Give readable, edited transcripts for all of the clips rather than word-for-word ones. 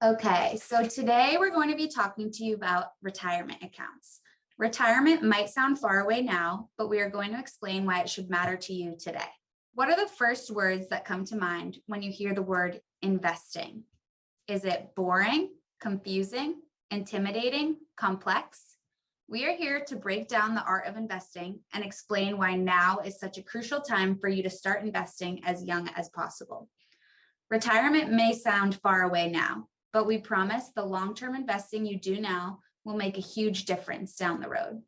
Okay, so today we're going to be talking to you about retirement accounts. Retirement might sound far away now, but we are going to explain why it should matter to you today. What are the first words that come to mind when you hear the word investing? Is it boring, confusing, intimidating, complex? We are here to break down the art of investing and explain why now is such a crucial time for you to start investing as young as possible. Retirement may sound far away now, but we promise the long-term investing you do now will make a huge difference down the road.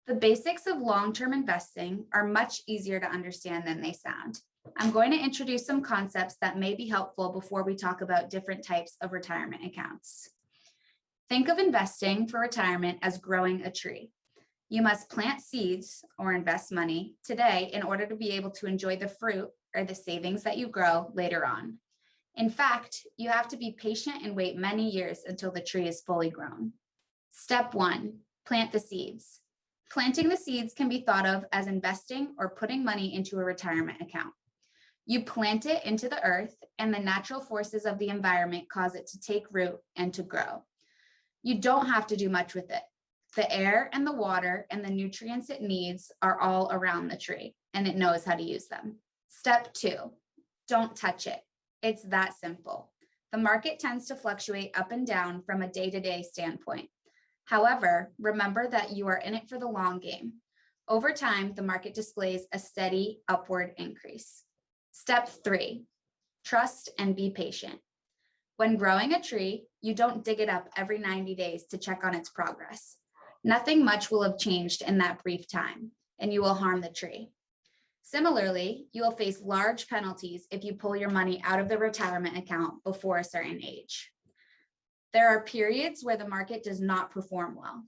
The basics of long-term investing are much easier to understand than they sound. I'm going to introduce some concepts that may be helpful before we talk about different types of retirement accounts. Think of investing for retirement as growing a tree. You must plant seeds or invest money today in order to be able to enjoy the fruit or the savings that you grow later on. In fact, you have to be patient and wait many years until the tree is fully grown. Step 1, plant the seeds. Planting the seeds can be thought of as investing or putting money into a retirement account. You plant it into the earth, and the natural forces of the environment cause it to take root and to grow. You don't have to do much with it. The air and the water and the nutrients it needs are all around the tree, and it knows how to use them. Step 2, don't touch it. It's that simple. The market tends to fluctuate up and down from a day-to-day standpoint. However, remember that you are in it for the long game. Over time, the market displays a steady upward increase. Step 3, trust and be patient. When growing a tree, you don't dig it up every 90 days to check on its progress. Nothing much will have changed in that brief time, and you will harm the tree. Similarly, you will face large penalties if you pull your money out of the retirement account before a certain age. There are periods where the market does not perform well.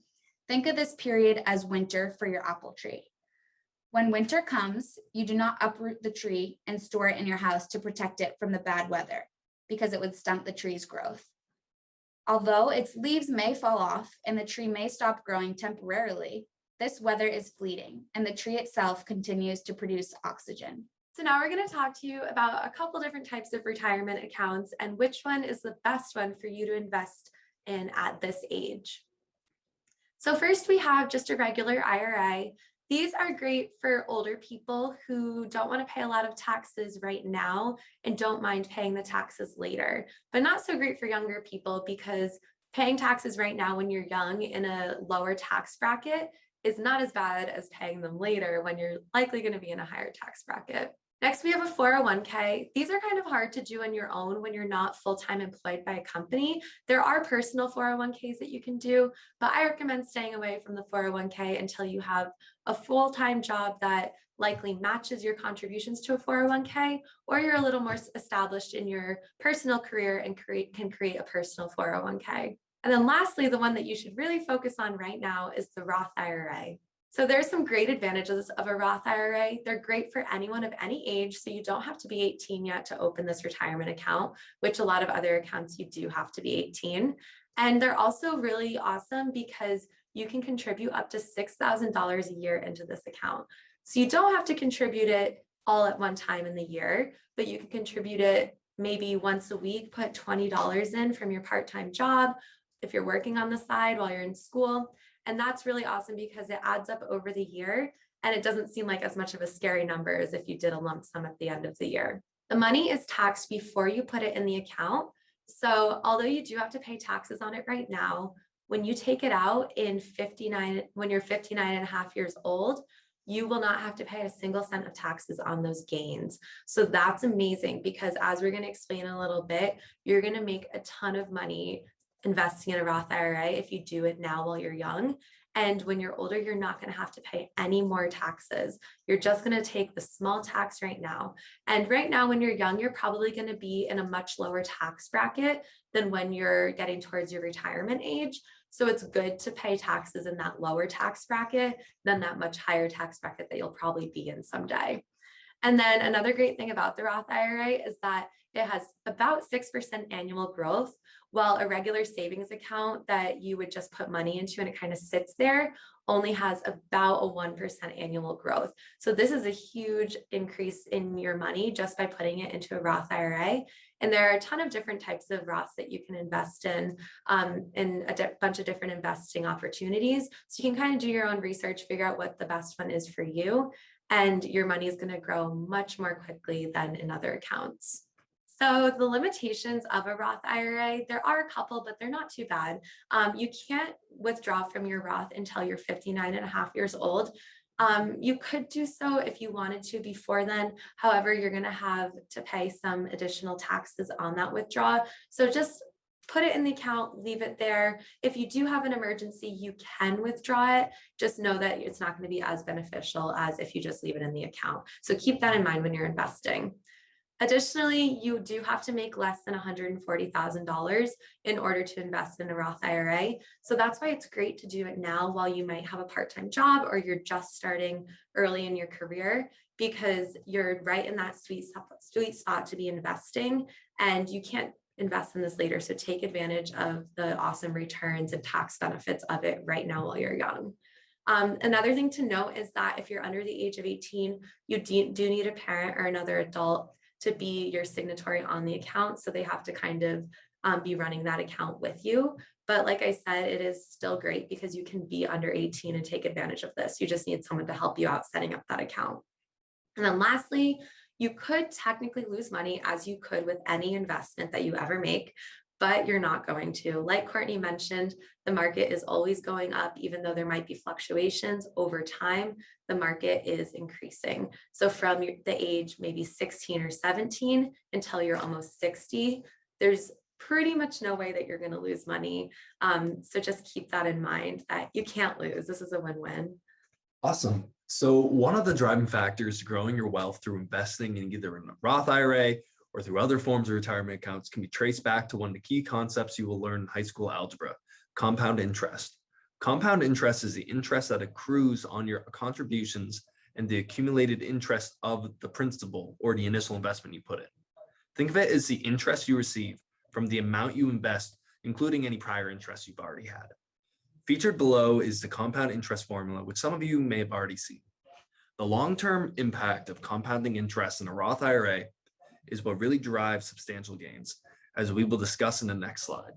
Think of this period as winter for your apple tree. When winter comes, you do not uproot the tree and store it in your house to protect it from the bad weather, because it would stunt the tree's growth. Although its leaves may fall off and the tree may stop growing temporarily, this weather is fleeting and the tree itself continues to produce oxygen. So now we're going to talk to you about a couple different types of retirement accounts and which one is the best one for you to invest in at this age. So first we have just a regular IRA. These are great for older people who don't want to pay a lot of taxes right now and don't mind paying the taxes later, but not so great for younger people because paying taxes right now when you're young in a lower tax bracket is not as bad as paying them later when you're likely going to be in a higher tax bracket. Next, we have a 401k. These are kind of hard to do on your own when you're not full-time employed by a company. There are personal 401ks that you can do, but I recommend staying away from the 401k until you have a full-time job that likely matches your contributions to a 401k, or you're a little more established in your personal career and can create a personal 401k. And then lastly, the one that you should really focus on right now is the Roth IRA. So there's some great advantages of a Roth IRA. They're great for anyone of any age, so you don't have to be 18 yet to open this retirement account, which a lot of other accounts you do have to be 18. And they're also really awesome because you can contribute up to $6,000 a year into this account. So you don't have to contribute it all at one time in the year, but you can contribute it maybe once a week, put $20 in from your part-time job if you're working on the side while you're in school. And that's really awesome because it adds up over the year and it doesn't seem like as much of a scary number as if you did a lump sum at the end of the year. The money is taxed before you put it in the account. So although you do have to pay taxes on it right now, when you take it out when you're 59 and a half years old, you will not have to pay a single cent of taxes on those gains. So that's amazing because as we're going to explain in a little bit, you're going to make a ton of money investing in a Roth IRA if you do it now while you're young. And when you're older, you're not going to have to pay any more taxes. You're just going to take the small tax right now. And right now, when you're young, you're probably going to be in a much lower tax bracket than when you're getting towards your retirement age. So it's good to pay taxes in that lower tax bracket than that much higher tax bracket that you'll probably be in someday. And then another great thing about the Roth IRA is that it has about 6% annual growth, while a regular savings account that you would just put money into and it kind of sits there only has about a 1% annual growth. So this is a huge increase in your money just by putting it into a Roth IRA. And there are a ton of different types of Roths that you can invest in a bunch of different investing opportunities. So you can kind of do your own research, figure out what the best one is for you, and your money is going to grow much more quickly than in other accounts. So the limitations of a Roth IRA, there are a couple, but they're not too bad. You can't withdraw from your Roth until you're 59 and a half years old. You could do so if you wanted to before then. However, you're going to have to pay some additional taxes on that withdrawal. So just put it in the account, leave it there. If you do have an emergency, you can withdraw it. Just know that it's not going to be as beneficial as if you just leave it in the account. So keep that in mind when you're investing. Additionally, you do have to make less than $140,000 in order to invest in a Roth IRA. So that's why it's great to do it now while you might have a part-time job or you're just starting early in your career, because you're right in that sweet spot to be investing, and you can't invest in this later. So take advantage of the awesome returns and tax benefits of it right now while you're young. Another thing to note is that if you're under the age of 18, you do need a parent or another adult to be your signatory on the account. So they have to kind of be running that account with you. But like I said, it is still great because you can be under 18 and take advantage of this. You just need someone to help you out setting up that account. And then lastly, you could technically lose money, as you could with any investment that you ever make, but you're not going to. Like Courtney mentioned, the market is always going up, even though there might be fluctuations over time, the market is increasing. So from the age maybe 16 or 17 until you're almost 60, there's pretty much no way that you're going to lose money. So just keep that in mind, that you can't lose. This is a win-win. Awesome. So one of the driving factors to growing your wealth through investing in either in a Roth IRA or through other forms of retirement accounts can be traced back to one of the key concepts you will learn in high school algebra: compound interest. Compound interest is the interest that accrues on your contributions and the accumulated interest of the principal or the initial investment you put in. Think of it as the interest you receive from the amount you invest, including any prior interest you've already had. Featured below is the compound interest formula, which some of you may have already seen. The long-term impact of compounding interest in a Roth IRA is what really drives substantial gains, as we will discuss in the next slide.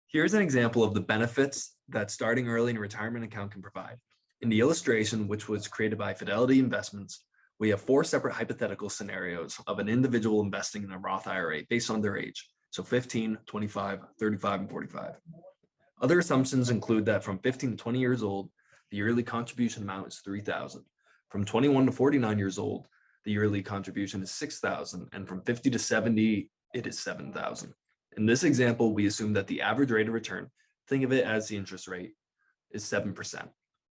Here's an example of the benefits that starting early in a retirement account can provide. In the illustration, which was created by Fidelity Investments, we have 4 separate hypothetical scenarios of an individual investing in a Roth IRA based on their age. So 15, 25, 35, and 45. Other assumptions include that from 15 to 20 years old, the yearly contribution amount is $3,000. From 21 to 49 years old, the yearly contribution is $6,000. And from 50 to 70, it is $7,000. In this example, we assume that the average rate of return, think of it as the interest rate, is 7%.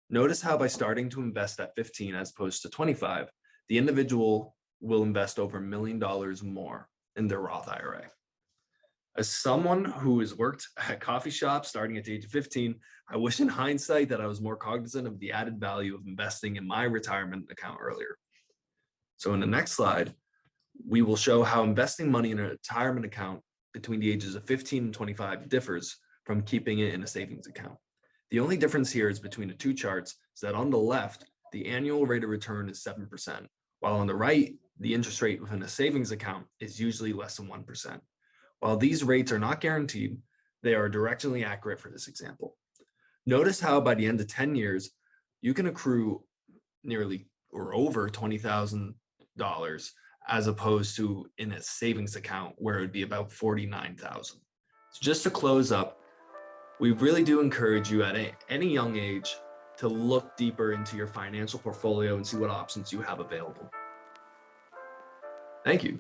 Notice how by starting to invest at 15 as opposed to 25, the individual will invest over $1 million more in their Roth IRA. As someone who has worked at coffee shops starting at the age of 15, I wish in hindsight that I was more cognizant of the added value of investing in my retirement account earlier. So in the next slide, we will show how investing money in a retirement account between the ages of 15 and 25 differs from keeping it in a savings account. The only difference here is between the two charts is that on the left, the annual rate of return is 7%, while on the right, the interest rate within a savings account is usually less than 1%. While these rates are not guaranteed, they are directionally accurate for this example. Notice how by the end of 10 years, you can accrue nearly or over $20,000 as opposed to in a savings account where it would be about $49,000. So just to close up, we really do encourage you at any young age to look deeper into your financial portfolio and see what options you have available. Thank you.